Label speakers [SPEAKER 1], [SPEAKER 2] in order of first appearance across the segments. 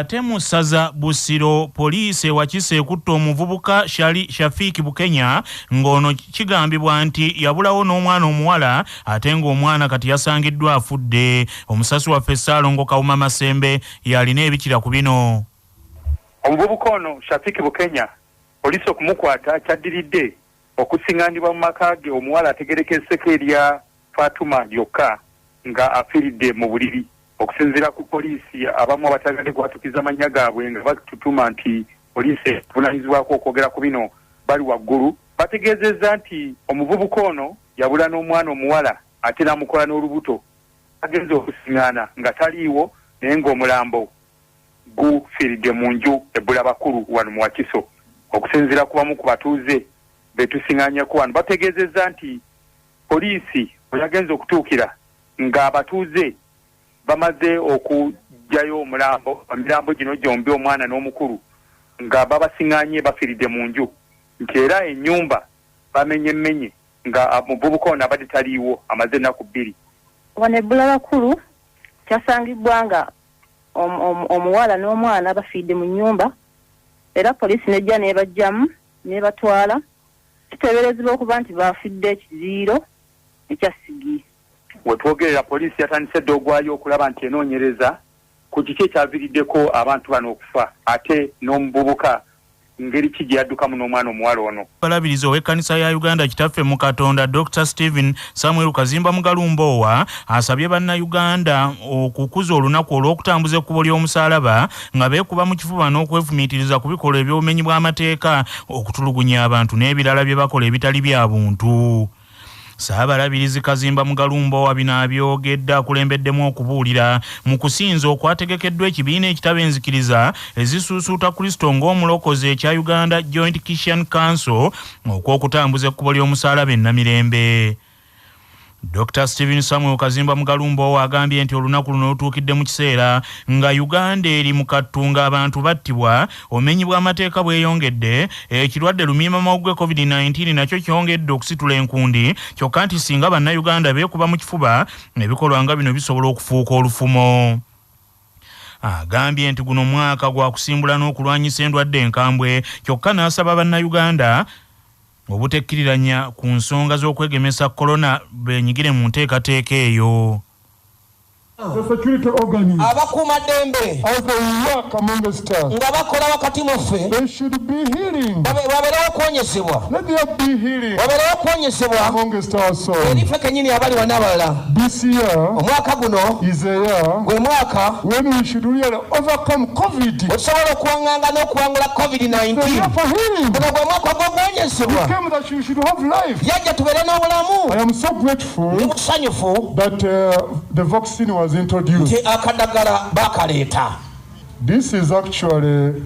[SPEAKER 1] ate mu ssaza Busiro poliisi ewakise ekutta omuvubuka Shafiki Bukenya ng'ono kigambibwa nti yabulawo n'omwana omuwala ate ng'omwana kati yasangiddwa afudde. Omusasi waffe Ssaalongo Kawuma Masembe yalina ebikira ku bino.
[SPEAKER 2] Omuvubuka ono Shafiki Bukenya poliisi okumukwata kyaddiridde okusiŋŋaanibwa mu maka ge omuwala ategerekeseko erya Fatuma yokka nga afiiridde mu buliri. Okusinziira ku poliisi abamu abatagade kwatukiza amannya gaabwe nga batutuma nti poliisi evunaanyizibwako okwogera ku bino bali waggulu bategeezezza nti omuvubuka ono yabula n'omwana omuwala ate n'amukola n'olubuto agenze okusiŋŋaana nga taliiwo naye ng'omulambo gufiiridde mu nju ebbula bakulu wano mu Wakiso. Okusinziira ku bamu ku batuuze betusiŋŋaanyako wano bategeezezza nti poliisi bwe yagenze okutuukira ng'abatuuze bamaze okugyayo omulambo emirambo gino gyombi omwana n'omukulu nga babasiŋŋaanye bafiiridde mu nju nti era ennyumba bamenye nga omuvubuka ono abadde taliiwo amaze ennaku 2.
[SPEAKER 3] Wano ebbula bakulu kyasangibwa nga omuwala n'omwana bafiidde mu nnyumba era poliisi nejja n'ebajjamu n'ebatwala kiteeberezebwa okuba nti bafidde ekiziiro ekyasigi.
[SPEAKER 2] Wetwogerera poliisi yatandise dde ogwayo okulaba nti enoonyereza ku kiki ekyaviiriddeko abantu bano okufa ate n'omuvubuka ngeri ki gye yaddukamu n'omwana omuwala ono.
[SPEAKER 1] Balabirizi ow'ekkanisa ya Uganda kitaffe mu Katonda Dr. Stephen Samuel Kazimba Mugalumbowa asabye bannayuganda okukuza olunaku olw'okutambuza ekkubo ly'omusaalaba nga beekuba mu kifuba n'okwefumiitiriza ku bikolwa eby'obumenyi bw'amateeka okutulugunya abantu n'ebirala bye bakola ebitali bya buntu. Saabalabirizi Kazimba Mugalumbowa bino abyogedde akulembeddemu okubuulira mu kusinza okwategekeddwa ekibiina ekitaba enzikiriza ezisuusuuta Kristo ng'omulokozi ekya Uganda Joint Christian Council okw'okutambuza ekkubo ly'omusaalaba e Namirembe. Dr. Stephen Samuel Kazimba Mugalumbowa agambye nti olunaku luno lutuukidde mu kiseera nga Uganda eri mu kattunga abantu battibwa omenyi bw'amateeka bweyongedde ekirwadde lumiimamawuggwe COVID-19 nakyo kyongedde okusitula enkundi kyokka nti singa bannayuganda beekuba mu kifuba ebikolwa nga bino bisobola okufuuka olufumo. Agambye nti guno mwaka gwa kusimbula n'okulwanyisa endwadde enkambwe kyokka n'asaba bannayuganda obutekkiriranya ku nsonga z'okwegemesa corona benyigire mu nteekateeka eyo.
[SPEAKER 4] The security organisms
[SPEAKER 5] abakuuma ddembe
[SPEAKER 4] as they work among the stars,
[SPEAKER 5] nga bakola wakati muffe
[SPEAKER 4] they should be healing.
[SPEAKER 5] wabeerewo okuwonyesebwa
[SPEAKER 4] Let there be healing
[SPEAKER 5] wabeerewo okuwonyesebwa
[SPEAKER 4] among the stars. So
[SPEAKER 5] erife kennyini abali wonna abalala.
[SPEAKER 4] this year
[SPEAKER 5] Omwaka guno
[SPEAKER 4] is a year
[SPEAKER 5] gwe mwaka
[SPEAKER 4] when we should really overcome COVID.
[SPEAKER 5] okusobola okuwaŋŋanga n'okuwangula
[SPEAKER 4] The
[SPEAKER 5] COVID-19.
[SPEAKER 4] year for healing.
[SPEAKER 5] guno gwe mwaka gw'okuwonyesebwa.
[SPEAKER 4] Came that you should have life.
[SPEAKER 5] yajja tubeere n'obulamu.
[SPEAKER 4] I am so grateful
[SPEAKER 5] ndi musanyufu
[SPEAKER 4] that the vaccine was introduced.
[SPEAKER 5] nti akadagala bakaleeta.
[SPEAKER 4] This is actually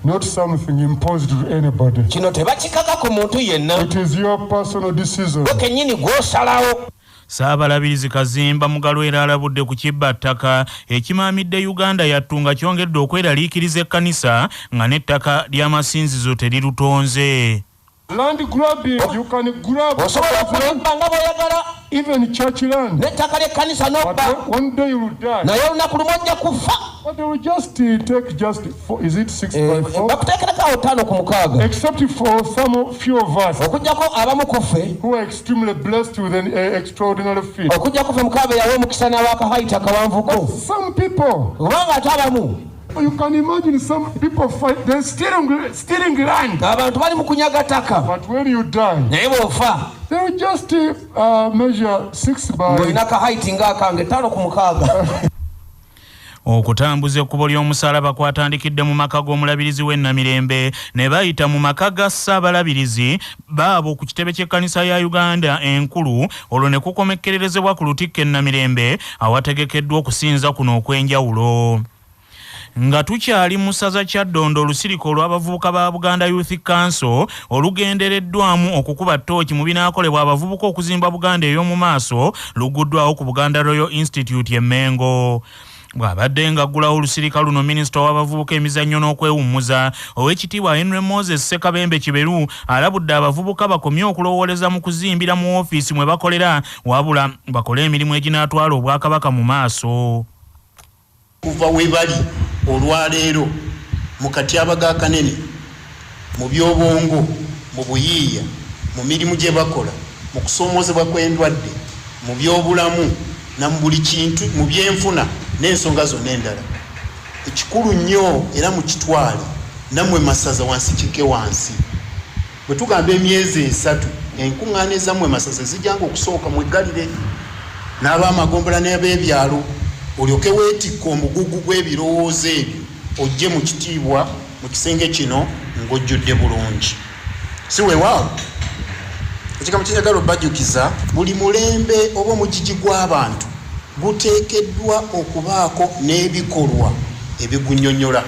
[SPEAKER 4] not something imposed to anybody.
[SPEAKER 5] kino tebakikaga ku muntu yenna.
[SPEAKER 4] It is your personal decision.
[SPEAKER 5] gwe kennyini gw'osalawo.
[SPEAKER 1] Saabalabirizi Kazimba Mugalwera alabudde ku kibbattaka ekimaamidde Uganda yattunga kyongedde okweraliikiriza ekkanisa nga n'ettaka ly'amasinzizo terirutonze.
[SPEAKER 4] Land grabbing, you can grab
[SPEAKER 5] osobola okulibba nga bw'oyagala
[SPEAKER 4] even church land.
[SPEAKER 5] n'ettaka ly'ekkanisa
[SPEAKER 4] But
[SPEAKER 5] n'obba
[SPEAKER 4] one day you will die.
[SPEAKER 5] naye olunaku lumu ojja kufa.
[SPEAKER 4] But they will just take just four, is it 6 by 4?
[SPEAKER 5] bakuteekereko awo 5 ku 6
[SPEAKER 4] Except for few of us
[SPEAKER 5] okugjako abamu ku ffe
[SPEAKER 4] who are extremely blessed with an extraordinary feat.
[SPEAKER 5] okujja ku ffe mukaabe yawe omukisa n'abaakahayita akawanvuko.
[SPEAKER 4] Some people,
[SPEAKER 5] kubanga ate abamu
[SPEAKER 4] you can imagine some people fight, they're stealing land.
[SPEAKER 5] abantu bali mu kunyaga ttaka
[SPEAKER 4] But when you die,
[SPEAKER 5] naye bw'ofa
[SPEAKER 4] they will just measure 6 by
[SPEAKER 5] ng'olina kahayiti ng'akange 5 ku 6.
[SPEAKER 1] Okutambuza ekkubo ly'omusaalaba kwatandikidde mu maka g'omulabirizi w'e Namirembe ne bayita mu maka ga Ssaabalabirizi baabo ku kitebe ky'ekkanisa ya Uganda enkulu olwo ne kukomekkererezebwa ku lutikko e Namirembe awategekeddwa okusinza kuno okw'enjawulo. Nga tukyali mu ssaza Kyaddondo olusirika olw'abavubuka ba Buganda Youth Council olugendereddwamu okukuba ttooki mu binaakolebwa abavubuka okuzimba Buganda ey'omu maaso luguddwawo ku Buganda Royal Institute e Mengo. Bw'abadde ng'aggulawo olusirika luno minisita w'abavubuka emizannyo n'okwewummuza Oweekitiibwa Henry Moses Ssekabembe Kiberu alabudde abavubuka bakomye okulowooleza mu kuzimbira mu woofiisi mwe bakolera wabula bakole emirimu eginaatwala Obwakabaka mu maaso.
[SPEAKER 6] Kuva we bali olwaleero mu katyabaga kanene mu byobwongo mu buyiiya mu mirimu gye bakola mu kusoomozebwa kw'endwadde mu byobulamu na mu buli kintu mu byenfuna n'ensonga zonna endala. Ekikulu nnyo era mu kitwale nammwe masaza wansi kike wansi bwe tugamba emyezi 3 enkuŋŋaana ezammwe masaza zijjanga okusooka mweggalire n'abaamagombola n'abeebyalo olyoke weetikka omugugu gw'ebirowoozo ebyo ojje mu kitiibwa mu kisenge kino ng'ojjudde bulungi. Si weewaawo ekigambo kyenjagala obajjukiza buli mulembe oba omugigi gw'abantu guteekeddwa okubaako n'ebikolwa ebigunnyonnyola.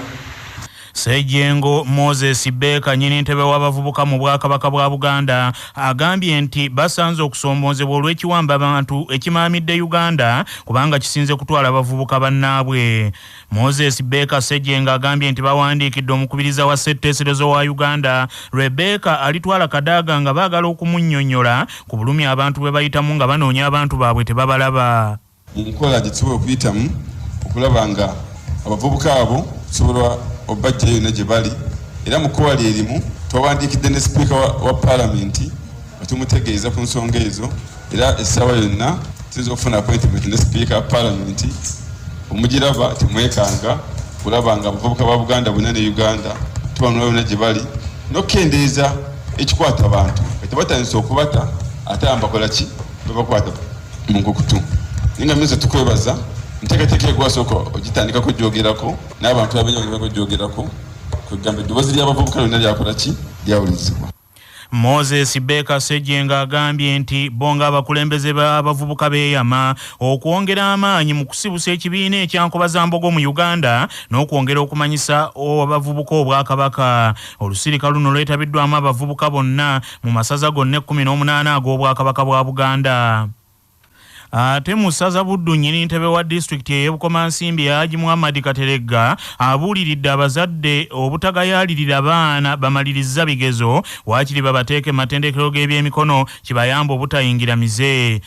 [SPEAKER 1] Sejjengo Moses Beka nnyini ntebe w'abavubuka mu Bwakabaka bwa Buganda agambye nti basanze okusoomoozebwa olw'ekiwamba abantu ekimaamidde Uganda kubanga kisinze kutwala abavubuka bannaabwe. Moses Beka Sejjengo agambye nti bawandiikidde omukubiriza wa ssetteeserezo wa Uganda Rebecca alitwala Kadaga nga baagala okumunnyonnyola ku bulumi abantu bwe bayitamu nga banoonya abantu baabwe tebabalaba.
[SPEAKER 7] Nkola gituwe okuyitamu okulaba nga abavubuka abo tusobola obajja yonna gye bali era mu kkuba lyerimu twawandiikidde ne sipiika wa paalamenti batumutegeeza ku nsonga ezo era essaawa yonna tuyinza okufuna appointment ne sipiika wa paalamenti omugiraba temwekanga kulaba nga abavubuka ba Buganda bonna ne Uganda tubanula yonna gye bali n'okkendeeza ekikwata abantu tebatandisa okubata ate ambakola ki bebakwata mu nkukutu ninga meze tukwebaza nteekateeka egwasooka ogitandikako gyogerako n'abantu abenyongerako gyogerako kugamba eddoboozi ly'abavubuka lyonna lyakola ki lyawulizibwa.
[SPEAKER 1] Moses Beka Sejjengo agambye nti bonga abakulembeze b'abavubuka beeyama okwongera amaanyi mu kusibusa ekibiina ekyankobaza-mbogo mu Uganda n'okwongera okumanyisa abavubuka Obwakabaka. Olusirika luno lwetabiddwamu abavubuka bonna mu masaza gonna 18 ag'Obwakabaka bwa Buganda. Ate musaza Buddu nnyini ntebe wa disitulikiti ey'Ebukomansimbi Haji Muhammad Kateregga abuuliridde abazadde obutagayaalirira baana bamaliriza bigezo waakiri babateeke matendekero g'ebyemikono kibayamba obutayingira mize.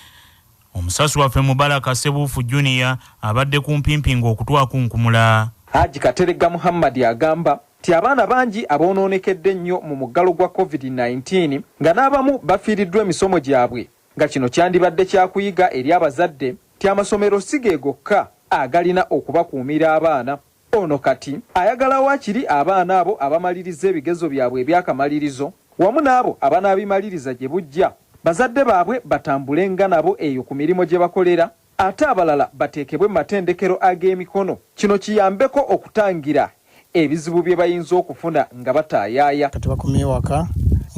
[SPEAKER 1] Omusasi waffe Mubaraka Sebuufu Junior abadde ku mpimpingo okutwakunkumula.
[SPEAKER 8] Haji Kateregga Muhammad agamba ti abaana bangi aboononekedde nnyo mu muggalo gwa COVID-19 nga n'abamu bafiiriddwa emisomo gyabwe nga kino kyandibadde kyakuyiga eri abazadde ti amasomero sige gokka agalina okubakuumira abaana. Ono kati ayagala waakiri abaana abo abamaliriza ebigezo byabwe ebyakamalirizo wamu n'abo abanaabimaliriza gye bujja bazadde baabwe batambulenga nabo eyo ku mirimu gye bakolera ate abalala bateekebwe mu matendekero ag'emikono. Kino kiyambeko okutangira ebizibu bye bayinza okufuna nga bataayaaya.
[SPEAKER 9] Kati bakomye waka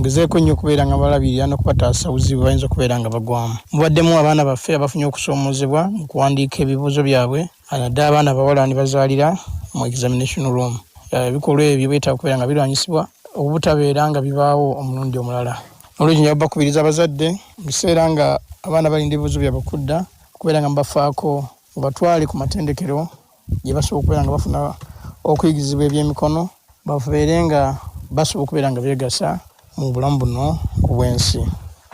[SPEAKER 9] ngezeeko nnyo okubeera nga balabirira n'okubataasa buzibu bayinza okubeera nga bagwamu. Mubaddemu abaana baffe abafunye okusoomoozebwa mu kuwandiika ebibuuzo byabwe naddala abaana abawala ne bazaalira mu examination room. Ebikolwa ebyo byetaaga okubeera nga birwanyisibwa obutabeera nga bibaawo omulundi omulala. Olwekyo njagala bakubiriza abazadde mu biseera nga abaana balinda ebibuuzo byabwe okudda okubeera nga mubafaako mubatwale ku matendekero gye basobola okubeera nga bafuna okuyigizibwa ebyemikono babeere nga basobola okubeera nga beegasa mu bulamu buno obw'ensi.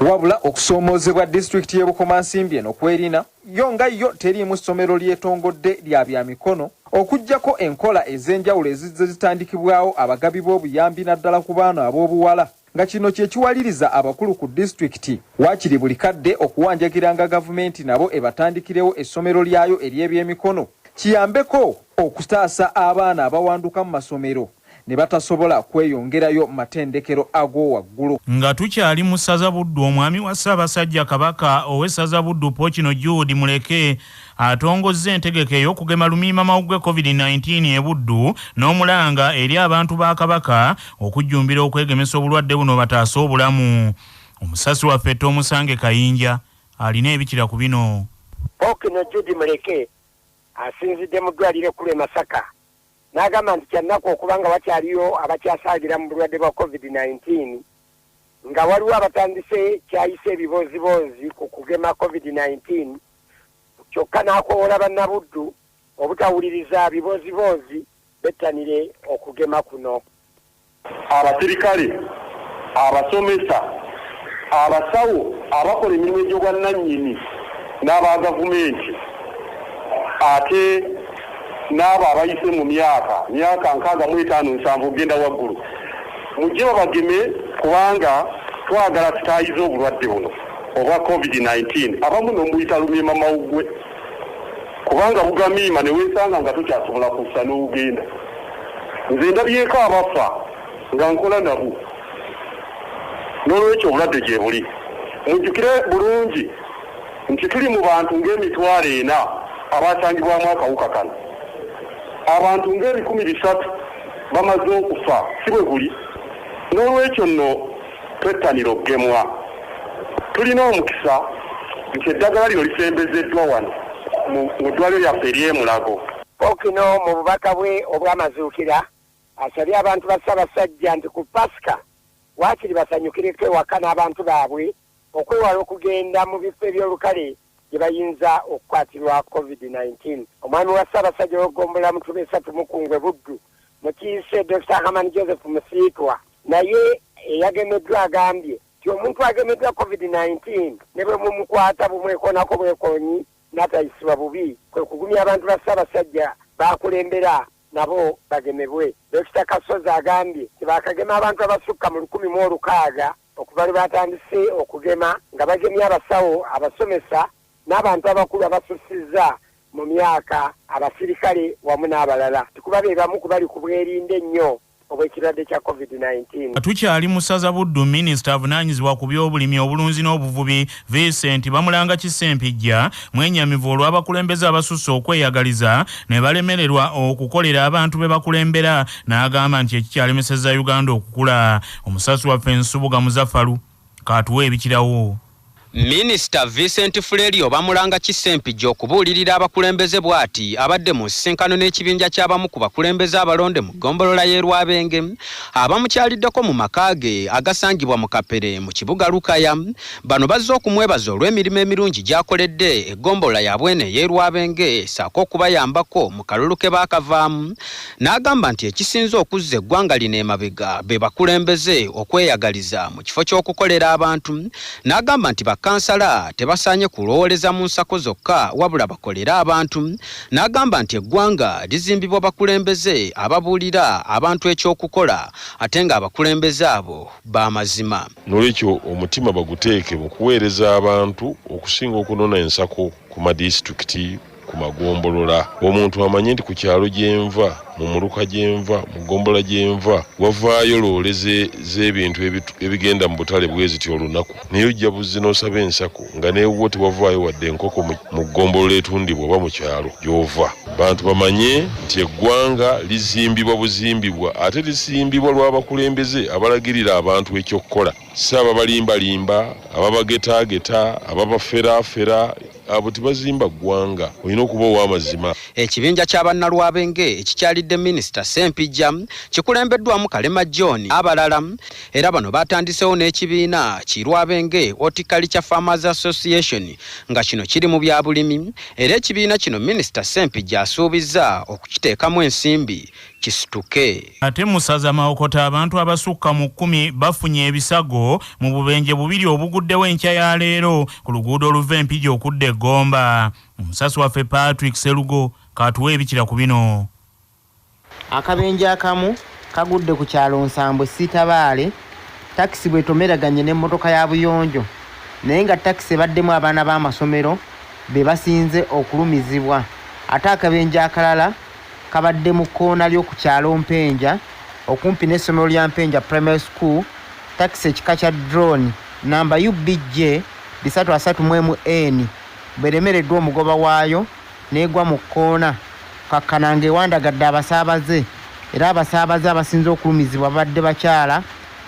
[SPEAKER 8] Wabula okusoomoozebwa disitulikiti y'Ebukomansimbi eno kwerina yo nga yo teriimu ssomero lyetongodde lya bya mikono okuggyako enkola ez'enjawulo ezizze zitandikibwawo abagabi b'obuyambi naddala ku baana ab'obuwala nga kino kye kiwaliriza abakulu ku disitulikiti waakiri buli kadde okuwanjagiranga gavumenti nabo ebatandikirewo essomero lyayo ery'ebyemikono kiyambeko okutaasa abaana abawanduka mu masomero ne batasobola kweyongerayo matendekero ago waggulu.
[SPEAKER 1] Nga tukyali mu ssaza Buddu omwami wa Ssaabasajja Kabaka ow'essaza Buddu Pokino Jude Muleke atongozza entegeka ey'okugema lumiima mawuggwe COVID-19 e Buddu n'omulanga eri abantu ba Kabaka okujjumbira okwegemesa obulwadde buno bataase obulamu. Omusasi waffe Tomusange Kayinja alina ebikira ku bino.
[SPEAKER 10] Pokino Jude Muleke asinzidde mu ddwaliro ekkulu e Masaka n'agamba nti kyannaku okubanga wakyaliyo abakyasaagira mu bulwadde bwa COVID-19 nga waliwo abatandise kyayise ebiboozibozi ku kugema COVID-19 kyokka n'akoowola bannabuddu obutawuliriza biboozibozi bettanire okugema kuno.
[SPEAKER 2] Abasirikale, abasomesa, abasawo abakola emirimu egy'obwannannyini n'aba gavumenti ate n'abo abayise mu myaka 65 ogenda waggulu mujje babageme kubanga twagala tutayize obulwadde buno obwa COVID-19 abamu n'omuyita lumima mawugwe kubanga bugamiima ne weesanga nga tukyasobola kussa n'ogenda nze ndabyeko abafa nga nkola nabo n'olwekyo obulwadde gye buli mujjukire bulungi nti tuli mu bantu ng'emitwalo 4 abasangibwamu akawuka kano abantu ng'ebikumi 3 bamaze okufa si bwe buli n'olwekyo nno twettanira okugemwa tulina omukisa nti eddagala lyo lisembezeddwa wano mu ddwaliro lyaffe ery'emulago
[SPEAKER 10] Pokino mu bubaka bwe obw'amazuukira asabye abantu ba Ssaabasajja nti ku Pasika waakiri basanyukireko ewaka n'abantu baabwe okwewala okugenda mu bifo eby'olukale gye bayinza okukwatirwa COVID-19. Omwami wa Ssaabasajja w'Egombola Mutuba 3 Mukungwe Buddu mukiise Dr. Hamani Joseph Musiitwa naye eyagemeddwa agambye nti omuntu agemeddwa COVID-19 ne bwe mumukwata bumwekonako bwekonyi n'atayisibwa bubi kwe kugumya abantu ba Ssaabasajja bakulembera nabo bagemebwe. Dr. Kasozi agambye nti bakagema abantu abasukka mu 1,600 okuva lwe batandise okugema nga bagemye abasawo abasomesa n'abantu abakulu abasussizza mu myaka abasirikale wamu n'abalala tikuba be bamu ku bali ku bwerinde ennyo obw'ekirwadde kya COVID-19.
[SPEAKER 1] Tukyali mu ssaza Buddu minisita avunaanyizibwa ku by'obulimi obulunzi n'obuvubi Vincent Bamulanga Kisempijja mwenyamivu olw'abakulembeze abasusse okweyagaliza ne balemererwa okukolera abantu be bakulembera n'agamba nti ekikyalemesezza Uganda okukula. Omusasi waffe Nsubuga Muzaffalu kaatuwa ebikirawo.
[SPEAKER 11] Minisita Vincent Fulerio Bamulanga Kisempijja okubuulirira abakulembeze bw'ati abadde mu nsisinkano n'ekibinja ky'abamu ku bakulembeze abalonde mu ggombolola y'e Rwabenge abamukyaliddeko mu maka ge agasangibwa mu Kapere mu kibuga Lukaya. Bano bazze okumwebaza olw'emirimu emirungi gy'akoledde eggombolola yabwene y'e Rwabenge ssaako okubayambako mu kalulu ke baakavaamu. N'agamba nti ekisinze okuzza eggwanga lino emabega be bakulembeze okweyagaliza mu kifo ky'okukolera abantu. N'agamba nti kansala tebasaanye kulowooleza mu nsako zokka wabula bakolera abantu. N'agamba nti eggwanga lizimbibwa bakulembeze ababuulira abantu ekyokukola ate nga abakulembeze abo b'amazima.
[SPEAKER 12] N'olwekyo omutima baguteeke mu kuweereza abantu okusinga okunona ensako ku madisitulikiti ku magombolola. Omuntu amanye nti ku kyalo gyenva mu muluka gyenva mu gombola gyenva wavaayo looleze z'ebintu ebigenda mu butale bweziti olunaku naye ojja buzzi n'osaba ensako nga neewuwo tewavaayo wadde enkoko mu ggombolola etundibwa oba mu kyalo gy'ova. Bantu bamanye nti eggwanga lizimbibwa buzimbibwa ate lisimbibwa lw'abakulembeze abalagirira abantu ekyokukola si ababalimbalimba ababagetaageta ababaferaafera abo tebazimba ggwanga olina okuba ow'amazima.
[SPEAKER 11] Ekibinja ky'abannalwabenge ekikyalidde minisita Sempijja kikulembeddwamu Kalema John abalala era bano batandisewo n'ekibiina Kirwabenge Horticulture Farmers Association nga kino kiri mu bya bulimi era ekibiina kino minisita Sempijja asuubizza okukiteekamu ensimbi kisituke.
[SPEAKER 1] Ate musaza Mawokota abantu abasukka mu 10 bafunye ebisago mu bubenje bubiri obuguddewo enkya ya leero ku luguudo oluva Empigi okudde Gomba. Omusasi waffe Patrick Serugo kaatuwa ebikira ku bino.
[SPEAKER 13] Akabenje akamu kagudde ku kyalo Nsambwe Sitabaale takisi bwetomeraganye n'emmotoka ya buyonjo naye nga takisi baddemu abaana b'amasomero be basinze okulumizibwa. Ate akabenje akalala kabadde mu kkoona ly'oku kyalo Mpenja okumpi n'essomero lya Mpenja Primary School. Takisi ekika kya drone namba UBJ 331N beremereddwa omugoba waayo n'egwa mu kkoona kakkananga ewandagadde abasaabaze era abasaabaze abasinze okulumizibwa badde bakyala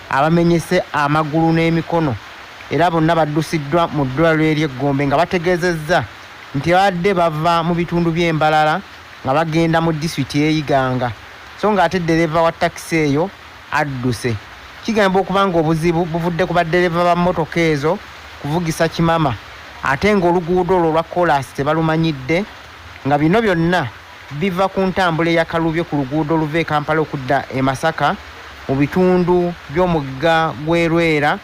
[SPEAKER 13] abamenyese amagulu n'emikono era bonna baddusiddwa mu ddwaliro ery'Eggombe nga bategeezezza nti badde bava mu bitundu by'Embalala nga bagenda mu disitulikiti y'Iganga so nga ate ddereeva wa takisi eyo adduse. Kigamba okuba nga obuzibu buvudde ku baddereeva ba mmotoka ezo kuvugisa kimama ate ng'oluguudo olwo lwa kolasi tebalumanyidde nga bino byonna biva ku ntambula eyakalubye ku luguudo oluva e Kampala okudda e Masaka mu bitundu by'omugga gw'Erwera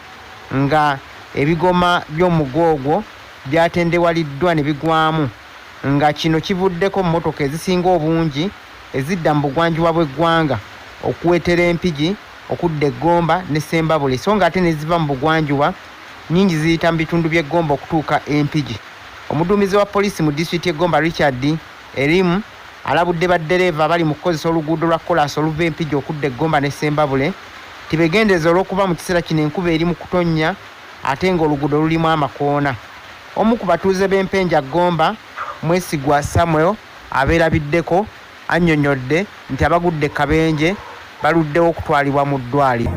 [SPEAKER 13] nga ebigoma by'omugga ogwo byatendewaliddwa ne bigwamu nga kino kivuddeko mmotoka ezisinga obungi ezidda mu bugwanjuba bw'eggwanga okuwetera Empigi okudda Egomba ne Ssembabule so nga ate ne ziva mu bugwanjuba nnyingi ziyita mu bitundu by'Egomba okutuuka Empigi. Omuduumizi wa poliisi mu disitulikiti y'Egomba Richard Erimu alabudde baddereeva abali mu kukozesa oluguudo lwa kolaasi oluva Empigi okudda Egomba ne Ssembabule tibegendeeza olw'okuba mu kiseera kino enkuba eri mu kutonnya ate ng'oluguudo lulimu amakoona. Omu ku batuuze b'Empenja Gomba Mwesigwa Samuel abeerabiddeko annyonnyodde nti abagudde Kabenje baluddewo okutwalibwa mu ddwaliro.